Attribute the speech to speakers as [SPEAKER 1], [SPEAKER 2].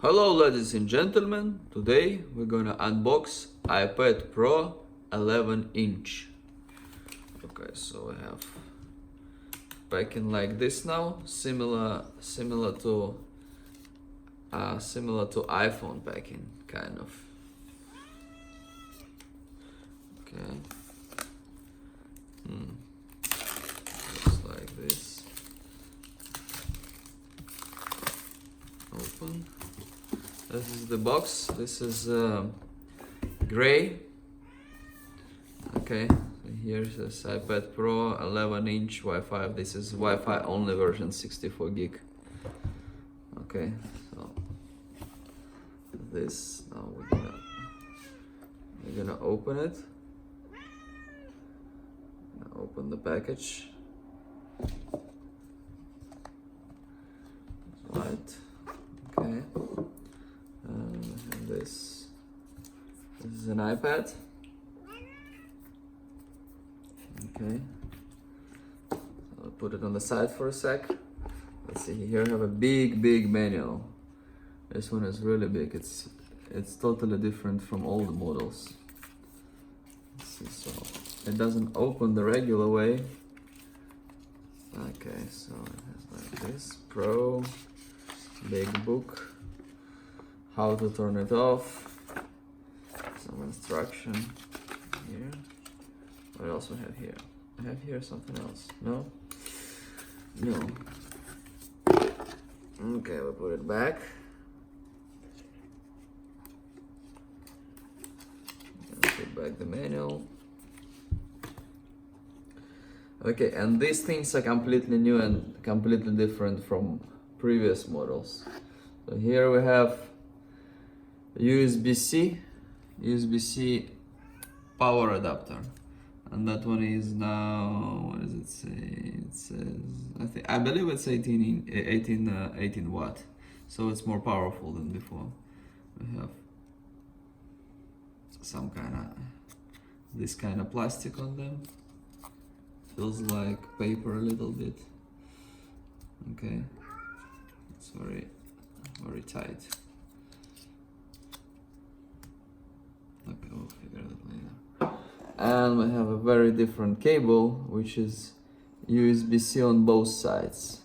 [SPEAKER 1] Hello ladies and gentlemen, today we're gonna unbox iPad Pro 11 inch. Okay, so I have packing like this now, similar to iPhone packing, kind of. Okay. Looks like this. Open. This is the box. This is gray. Okay, so here says iPad Pro 11 inch Wi-Fi. This is Wi-Fi only version 64 gig. Okay, so this now we're gonna open it. Open the package. Right. Okay. And this is an iPad. Okay. So I'll put it on the side for a sec. Let's see. Here I have a big manual. This one is really big. It's totally different from all the models. Let's see. So it doesn't open the regular way. Okay, so it has like this. Pro, big book, how to turn it off, some instruction here. What else we have here? I have here something else. No? No. Okay, we'll put it back. Put back the manual. Okay, and these things are completely new and completely different from previous models. So here we have USB-C power adapter, and that one is now, what does it say? It says, I believe it's 18 watt, so it's more powerful than before. We have some this kind of plastic on them. Feels like paper a little bit. Okay, it's very tight. Okay, we'll figure it later. And we have a very different cable, which is USB-C on both sides.